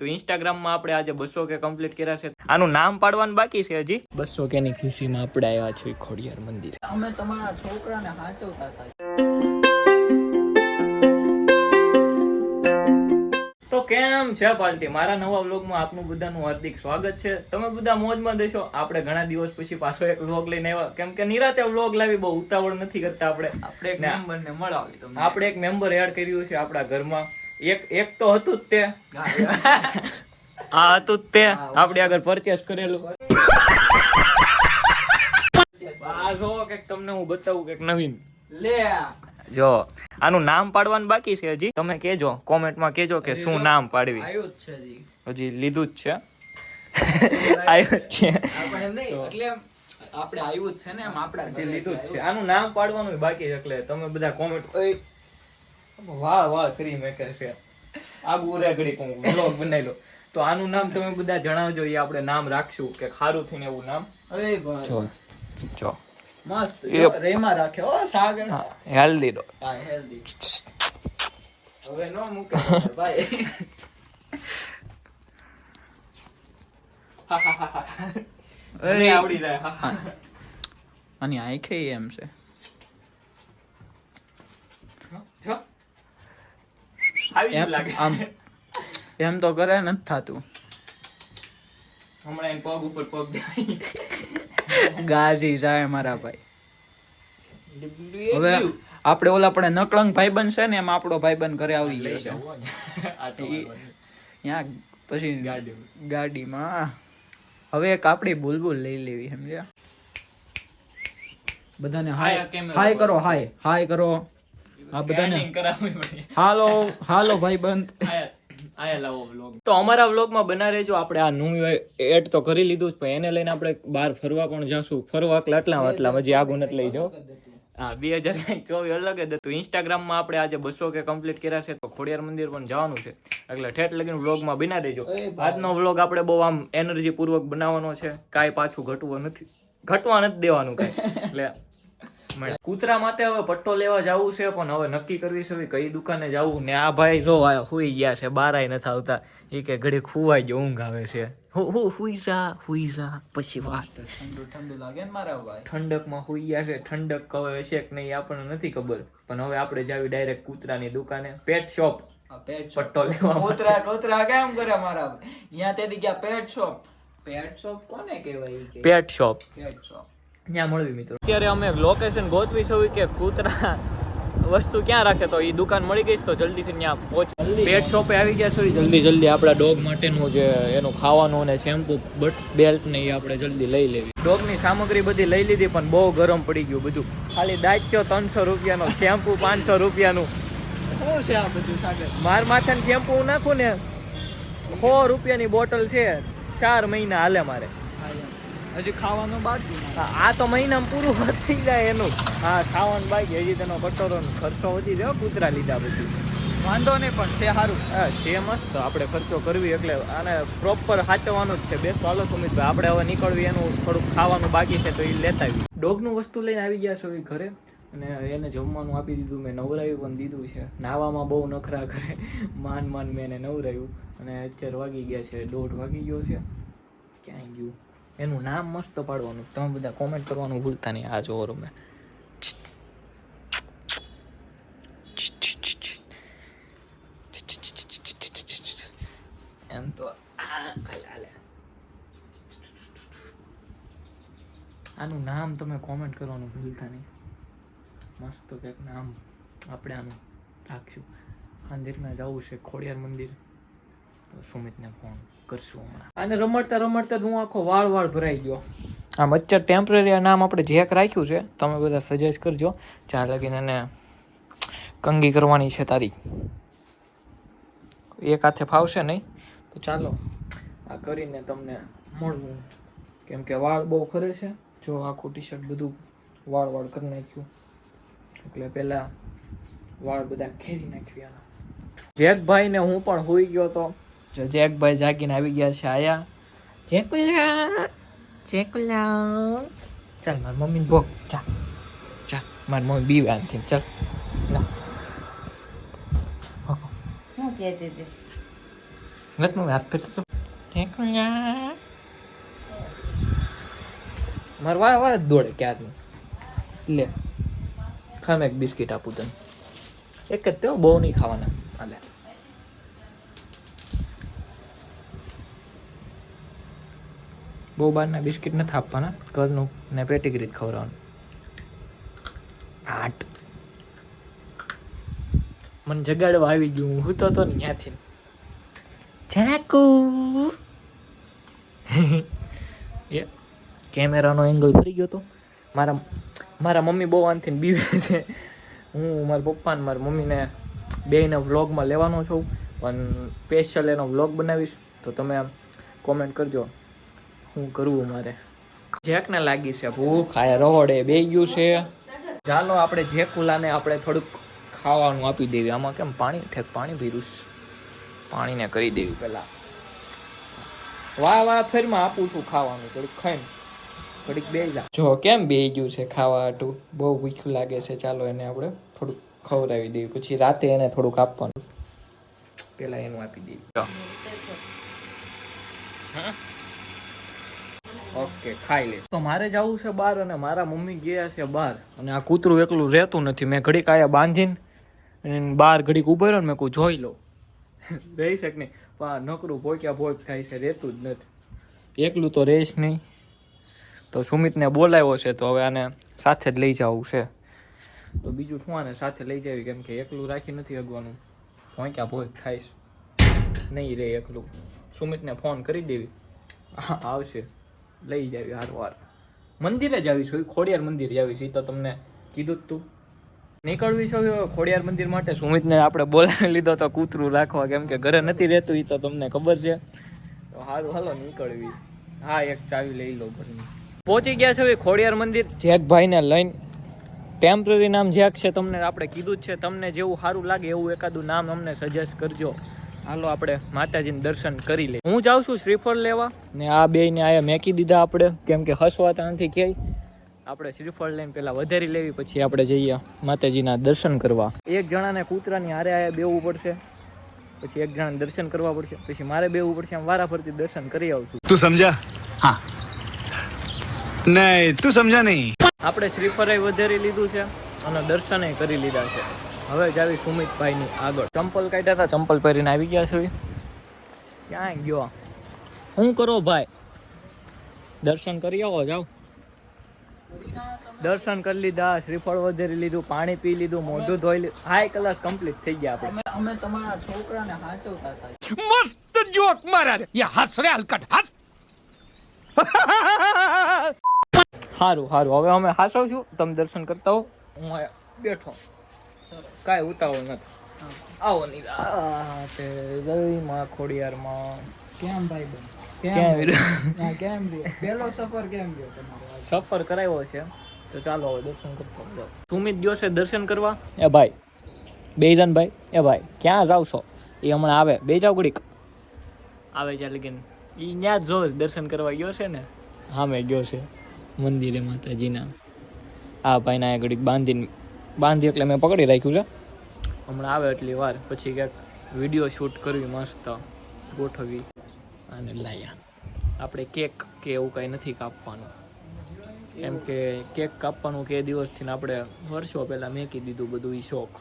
તો ઇન્સ્ટાગ્રામમાં આપણે આજે 200 કે કમ્પ્લીટ કર્યા છે. આનું નામ પાડવાનું બાકી છે હજી. 200 કે ની ખુશીમાં આપણે આવ્યા છીએ ખોડિયાર મંદિર. અમે તમારા છોકરાને સાચવતા હતા. તો કેમ છે પાર્ટી? મારા નવા વ્લોગમાં આપનું બધાનું હાર્દિક સ્વાગત છે. તમે બધા મોજમાં દેશો. આપણે ઘણા દિવસ પછી પાછો એક વ્લોગ લઈને આવ્યા, કેમ કે નિરાતે વ્લોગ લાવી બહુ ઉતાવળ નથી કરતા આપણે એક મેમ્બરને મળાવી તમને. આપણે એક મેમ્બર એડ કર્યું છે આપણા ઘરમાં. એક તો હતું જ તે આ હતું જ તે આપણે આગળ પરચેસ કરેલું. આ જો કે તમને હું બતાવું કે નવીન લે જો આનું નામ પાડવાનું બાકી છે હજી. તમે કેજો કોમેન્ટમાં કેજો કે શું નામ પાડવી. આવ્યું જ છે હજી લીધું જ છે. આવ્યું જ છે આપણે એમ નહીં, એટલે આપણે આવ્યું જ છે ને, એમ આપણે હજી લીધું જ છે. આનું નામ પાડવાનું બાકી છે, એટલે તમે બધા કોમેન્ટ વાહ કરી મેકે છે. આ ગુરે ઘડી કોમ વ્લોગ બનાવી લો. તો આનું નામ તમે બધા જણાવજો. એ આપણે નામ રાખશું કે ખારું થઈને એવું નામ. અરે ભાઈ જો મસ્ત રેમાં રાખ્યો હો સાગર. હેલ્ધી ડો. હા હેલ્ધી. હવે નો મૂકે ભાઈ. અરે આવડી જાય. અને આંખે એમ છે. જો આવી લાગે. આમ એમ તો કરે નથી થાતું. હમણાં એને પગ ઉપર પગ દે. ગાજી જાય મારા ભાઈ. હવે આપણે ઓલા આપણે નકળંગ ભાઈબંધ છે ને, એમ આપણો ભાઈબંધ ઘરે આવી ગયો છે. ત્યાં પછી ગાડીમાં હવે એક આપણી બુલબુલ લઈ લેવી, સમજ્યા? બધાને હાય કરો, હાય કરો. આ બધાને હાલો ભાઈબંધ. તો અમારા વ્લોગમાં બના રહેજો. આપણે આ નું એડ તો કરી લીધું જ, પણ એને લઈને આપણે બહાર ફરવા પણ જાશું. ફરવા આટલા હજી આગું નથી લઈ જાઓ. હા 2024 અલગ જ હતું. ઇન્સ્ટાગ્રામમાં આપણે આજે 200 કે કમ્પ્લીટ કર્યા છે, તો ખોડિયાર મંદિર પણ જવાનું છે. એટલે ઠેઠ લગીને વ્લોગમાં બના દેજો. આજનો વ્લોગ આપણે બહુ આમ એનર્જી પૂર્વક બનાવવાનો છે. કાંઈ પાછું ઘટવા નથી દેવાનું કાંઈ. એટલે કૂતરા માટે હવે પટ્ટો લેવા જવું છે, પણ હવે નક્કી કરવી છે કઈ દુકાને જવું. ને આ ભાઈ જો હુઈ ગયા છે, બારાય નથી આવતા. એ કે ઘડી ખુવાઈ ગયો, ઊંઘ આવે છે. હુઈ જા પછી વાત. ઠંડુ લાગે ને મારા ભાઈ. ઠંડકમાં હુઈ ગયા છે. ઠંડક કહે છે કે નહીં આપણને નથી ખબર, પણ હવે આપણે જાવી ડાયરેક્ટ કૂતરાની દુકાને. પેટ શોપ પટ્ટો લેવા. કૂતરા કેમ કરે મારા ભાઈ? અહીંયા તેથી ગયા પેટ શોપ કોને કહેવાય? પેટ શોપ પેટ શોપ ત્યાં મળવી મિત્રો. અત્યારે અમે લોકેશન ગોતવી છે કે કૂતરા વસ્તુ ક્યાં રાખે, તો એ દુકાન મળી ગઈ તો જલ્દીથી ત્યાં પહોંચ. પેટ શોપે આવી ગયા છો. જલ્દી આપણા ડોગ માટેનું જે એનું ખાવાનું અને શેમ્પુ બેલ્ટ ને એ આપણે જલ્દી લઈ લેવી. ડોગની સામગ્રી બધી લઈ લીધી, પણ બહુ ગરમ પડી ગયું બધું. ખાલી દાચ્યો 300 રૂપિયાનો, શેમ્પુ 500 રૂપિયાનું. શું છે આ બધું સાગર? માર માથાને શેમ્પુ નાખું ને 100 રૂપિયાની બોટલ છે. 4 મહિના હાલે મારે. હજી ખાવાનું બાકી. આ તો મહિનામાં પૂરું થઈ જાય એનું. હા ખાવાનું બાકી. હજી તેનો કટોરો ખર્ચો વધી જાય કૂતરા લીધા પછી. વાંધો નહીં, પણ છે સારું. હા છે મસ્ત. આપણે ખર્ચો કરવી એટલે આને પ્રોપર સાચવવાનું જ છે. બેસો હાલો સુમિતભાઈ, આપણે હવે નીકળવી. એનું થોડુંક ખાવાનું બાકી છે તો એ લેતા આવી. ડોગનું વસ્તુ લઈને આવી ગયા છો ઘરે, અને એને જમવાનું આપી દીધું. મેં નવરાયું પણ દીધું છે. નાવામાં બહુ નખરા કરે. માન મેં એને નવરાયું. અને અત્યારે વાગી ગયા છે 1:30 વાગી ગયો છે. ક્યાંય ગયું? એનું નામ મસ્ત પાડવાનું. તમે બધા કોમેન્ટ કરવાનું ભૂલતા નહીં. આ જોવો મેં એમ તો આનું નામ તમે કોમેન્ટ કરવાનું ભૂલતા નહીં. મસ્ત કંઈક નામ આપણે આનું રાખશું. મંદિરમાં જવું છે ખોડિયાર મંદિર, તો સુમિતને ફોન કરશું હમણાં. આને રમડતા હું આખો વાળ ભરાઈ ગયો. આમ અત્યારે ટેમ્પરરી નામ આપણે જેક રાખ્યું છે. તમે બધા સજેસ્ટ કરજો. ચાર લગીને એને કંગી કરવાની છે તારી. એક હાથે ફાવશે નહીં તો ચાલો આ કરીને તમને મળવું, કેમ કે વાળ બહુ ખરે છે. જો આખું ટી શર્ટ બધું વાળ કરી નાખ્યું, એટલે પેલા વાળ બધા ખેંચી નાખ્યા. જેકભાઈ ને હું પણ હોઈ ગયો તો. જો જેકભાઈ જાગીને આવી ગયા છે. આયા જેકલા ચાલ મારી મમ્મીને ભોગ. ચાલ મારી મમ્મી બીવાનથી. ચાલ શું કહેતી હતી? નથી હાથ ફેરતો તો મારે વાહ દોડે ક્યારનું. લે ખામે એક બિસ્કિટ આપું તને. એક જ તેઓ બહુ નહીં ખાવાના. હાલે બહુ બહારના બિસ્કિટ નથી આપવાના, ઘરનું ને પેટીગ્રી જ ખવડાવવાનું. હાટ મને જગાડવા આવી ગયું, હું તો ત્યાંથી ચાકુ એ કેમેરાનો એંગલ ફરી ગયો તો. મારા મમ્મી બહુ આનથી બીવે છે. હું મારા પપ્પા ને મારી મમ્મીને બેયને વ્લોગમાં લેવાનો છું, પણ સ્પેશિયલ એનો વ્લોગ બનાવીશ. તો તમે કોમેન્ટ કરજો શું કરવું મારે. જેકને લાગી છે ભૂખ, આ રહોડે બે ગયું છે. ચાલો આપણે જેકુલાને આપણે થોડુંક ખાવાનું આપી દેવી. આમાં કેમ પાણી પાણી પીરું, પાણીને કરી દેવી પહેલાં. વાહ ફેરમાં આપું છું ખાવાનું, થોડુંક ખાઈને થોડીક બે જા. જો કેમ બે ગયું છે ખાવા હાટું, બહુ ભૂખ્યું લાગે છે. ચાલો એને આપણે થોડુંક ખવડાવી દેવી, પછી રાતે એને થોડુંક આપવાનું. પેલા એનું આપી દેવી. ઓકે ખાઈ લઈશ. તો મારે જવું છે બહાર, અને મારા મમ્મી ગયા છે બહાર, અને આ કૂતરું એકલું રહેતું નથી. મેં ઘડીક આયા બાંધીને બહાર ઘડીક ઉભો રહ્યો ને, મેં કહું જોઈ લો રહી શકે નહીં, પણ નકરું ભોક્યા ભોગ થાય છે, રહેતું જ નથી. એકલું તો રહીશ નહીં. તો સુમિતને બોલાવ્યો છે, તો હવે આને સાથે જ લઈ જવું છે. તો બીજું શું આને સાથે લઈ જવી, કેમ કે એકલું રાખી નથી અગવાનું, ભોંક્યા ભોગ થાય છે, નહીં રહે એકલું. સુમિતને ફોન કરી દેવી, આવશે લઈ જાવી હારવાર. મંદિરે જ આવીશું, ખોડિયાર મંદિર જાવીશ, એ તો તમને કીધું જ તું. નીકળવી છે ખોડિયાર મંદિર માટે. સુમિતને આપણે બોલાવી લીધો તો કૂતરું રાખવા, કેમ કે ઘરે નથી રહેતું, એ તો તમને ખબર છે. તો સારું હાલો નીકળવી. હા એક ચાવી લઈ લો ઘરની. પહોંચી ગયા છે ખોડિયાર મંદિર. જેકભાઈને લઈને. ટેમ્પરરી નામ જેક છે, તમને આપણે કીધું જ છે. તમને જેવું સારું લાગે એવું એકાદું નામ અમને સજેસ્ટ કરજો. હાલો આપણે માતાજીને દર્શન કરી લઈએ. હું જાઉં છું શ્રીફળ લેવા, ને આ બેયને આયા મેકી દીધા આપણે, કેમ કે હસવાતા નથી ક્યાંય. આપણે શ્રીફળ લઈને પહેલાં વધારી લેવી, પછી આપણે જઈએ માતાજીના દર્શન કરવા. એક જણાને કૂતરાની હારે આયા બેવું પડશે, પછી એક જણાને દર્શન કરવા પડશે, પછી મારે બેવું પડશે. આમ વારા ફરતી દર્શન કરી આવશું. તું સમજા? હા નહીં તું સમજા નહીં. આપણે શ્રીફળ વધારી લીધું છે અને દર્શન કરી લીધા છે. હવે જ આવી સુમિતભાઈની આગળ. ચંપલ કાઢ્યા હતા, ચંપલ પહેરીને આવી ગયા છે. ક્યાં ગયો? શું કરો ભાઈ? દર્શન કરી આવો, જાઓ. દર્શન કરી લીધા, શ્રીફળ વધારી લીધું, પાણી પી લીધું, મોઢું ધોઈ લીધું. હાઈ ક્લાસ કમ્પ્લીટ થઈ ગયા આપણે. અમે તમારા છોકરાને સાચવતા હતા. મસ્ત જોક મારા રે. યા હસ રે હલકટ હસ. સારું હવે અમે હાસવ છું. તમે દર્શન કરતા હો, હું બેઠો. કાંઈ ઉતાવળ નથી. આવો નહીં જય માં ખોડિયારમાં. કેમ ભાઈ બન? કેમ કેમ રહ્યો પહેલો સફર? કેમ રહ્યો તમારો? સફર કરાવ્યો છે, તો ચાલો હવે દર્શન કરતો જાઓ. સુમિત ગયો છે દર્શન કરવા. એ ભાઈ બેજાનભાઈ, એ ભાઈ ક્યાં જાવ છો? એ હમણાં આવે, બે જાવ ઘડીક. આવે ત્યાં લગીન એ ત્યાં જ જો દર્શન કરવા ગયો છે ને. હા મેં ગયો છે મંદિરે માતાજીના. આ ભાઈને આ ઘડીક બાંધી એટલે મેં પકડી રાખ્યું છે. હમણાં આવે એટલી વાર, પછી ક્યાંક વિડીયો શૂટ કરવી મસ્ત ગોઠવી. અને લાયા આપણે કેક કે એવું કાંઈ નથી કાપવાનું, કેમ કે કેક કાપવાનું કે દિવસથી આપણે વર્ષો પહેલાં મેકી દીધું બધું એ શોખ.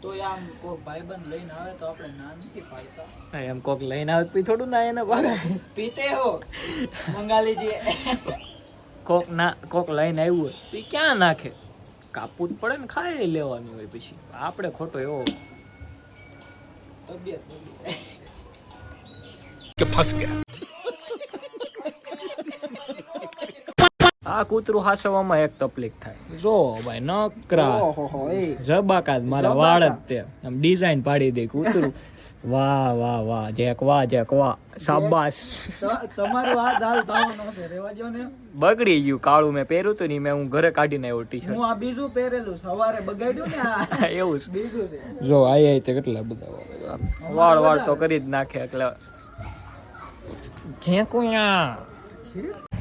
તો આમ કોઈ ભાઈબંધ લઈને આવે તો આપણે ના નથી પાડતા. એમ કોક લઈને આવે પછી થોડું ના એને પાડે. પીતે હો મંગા લીજીએ. કોક લઈને આવ્યું હોય તો એ ક્યાં નાખે? કાપવું જ પડે ને, ખાઈ લેવાની હોય. પછી આપણે ખોટો એવો તબિયત કે ફસ ગયા. આ કૂતરું હાસવામાં એક તકલીફ થાય. જો ભાઈ નકરા જબાકાત મારા વાળ જ તે આમ ડિઝાઇન પાડી દે કૂતરું. વાહ જેક વાહ શાબાશ. તમારું હાથ હાલ થવાનો છે, રેવા જો ને. બગડી ગયું કાળું મેં પહેર્યું હતું ને, મેં હું ઘરે કાઢીને આવ્યો ટી હું આ બીજું પહેરેલું સવારે બગાડ્યું ને આ શર્ટ. એવું છે. બીજું છે. જો આઈ તે કેટલા બધા વાળ તો કરી જ નાખે. એટલે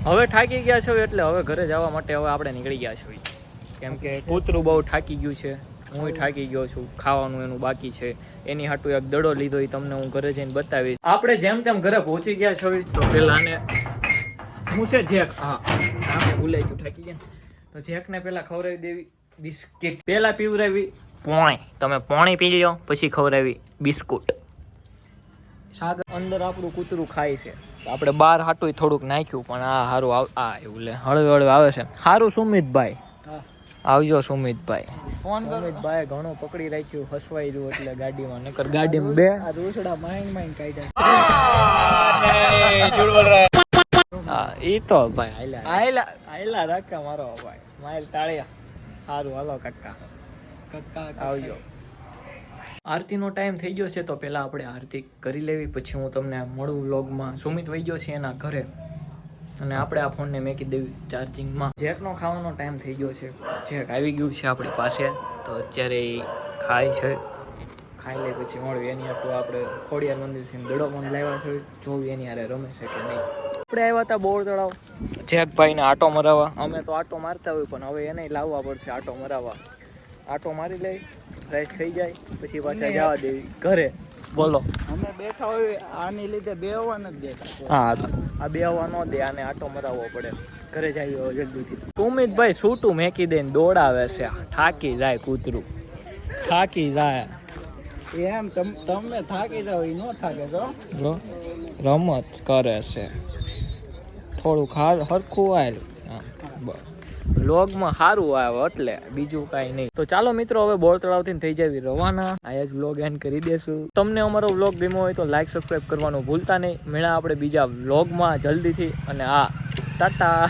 હવે થાકી ગયા છે, એટલે હવે ઘરે જવા માટે હવે આપણે નીકળી ગયા છીએ, કેમ કે કૂતરું બહુ થાકી ગયું છે. હું થાકી ગયો છું, ખાવાનું એનું બાકી છે, એની હાટું એક દડો લીધો, એ તમને હું ઘરે જઈને બતાવીશ. આપણે જેમ તેમ ઘરે પહોંચી ગયા છે. તો પેલા ને હું છે જેક, હા ભૂલાઈ ગયું, થાકી ગયા ને. તો જેકને પેલા ખવડાવી દેવી બિસ્કિટ, પેલા પીવડાવી પોણી, તમે પોણી પી લ્યો, પછી ખવડાવી બિસ્કુટ. સાગર અંદર આપણું કૂતરું ખાય છે, તો આપણે બહાર હાટું થોડુંક નાખ્યું, પણ આ સારું એવું લે હળવે હળવે આવે છે. સારું સુમિતભાઈ, આવજો સુમિતભાઈ. ફોન કરો. સુમિતભાઈ ઘણું પકડી રાખ્યું, હસવાઈ રહ્યું એટલે ગાડીમાં, નકર ગાડીમાં બે આ રૂસડા માઈન કાઢ્યા. હા ઈ તો ભાઈ હાલ્યા આયલા હાલ્યા રાખા મારો ભાઈ, માર તાળિયા. સારું હાલો કાકા, કક્કા આવજો. આરતીનો ટાઈમ થઈ ગયો છે, તો પહેલાં આપણે આરતી કરી લેવી, પછી હું તમને મળું વ્લોગમાં. સુમિત વહી ગયો છે એના ઘરે, અને આપણે આ ફોનને મેકી દેવી ચાર્જિંગમાં. જેકનો ખાવાનો ટાઈમ થઈ ગયો છે, જેક આવી ગયું છે આપણી પાસે, તો અત્યારે એ ખાય છે. ખાઈ લે પછી મળવી. એની હાટું આપણે ખોડિયાર મંદિરથી દડો પણ લાવ્યા છે, જોવી એની હારે રમે છે કે નહીં. આપણે આવ્યા હતા બોર તળાવ જેકભાઈને આટો મરાવવા. અમે તો આટો મારતા હોય, પણ હવે એને લાવવા પડશે આટો મરાવવા. આટો મારી લઈ, ફ્રેશ થઈ જાય, પછી પાછા જવા દેવી ઘરે. બોલો, અમે બેઠા હોય આની લીધે બેહવા નથી દેતા. હા આ બે હવા ન દે, આને આટો મરાવવો પડે. ઘરે જઈએ જલ્દીથી. સુમિતભાઈ છૂટું મેકી દઈને દોડાવે છે, થાકી જાય કૂતરું, થાકી જાય. એમ તમે થાકી જાવ, એ ન થાકે તો રમત કરે છે, થોડુંક હરખું આવેલું વ્લોગમાં સારું આવે એટલે, બીજું કાંઈ નહીં. તો ચાલો મિત્રો, હવે બોર તળાવથી થઈ જાય રવાના. આયા જ વ્લોગ એન્ડ કરી દેશું. તમને અમારો વ્લોગ ગમ્યો હોય તો લાઈક સબસ્ક્રાઈબ કરવાનું ભૂલતા નહીં. મળ્યા આપણે બીજા વ્લોગમાં જલ્દીથી, અને હા ટાટા.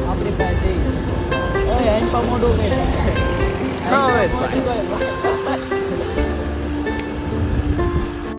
આપણી પાસે મોઢું નહીં.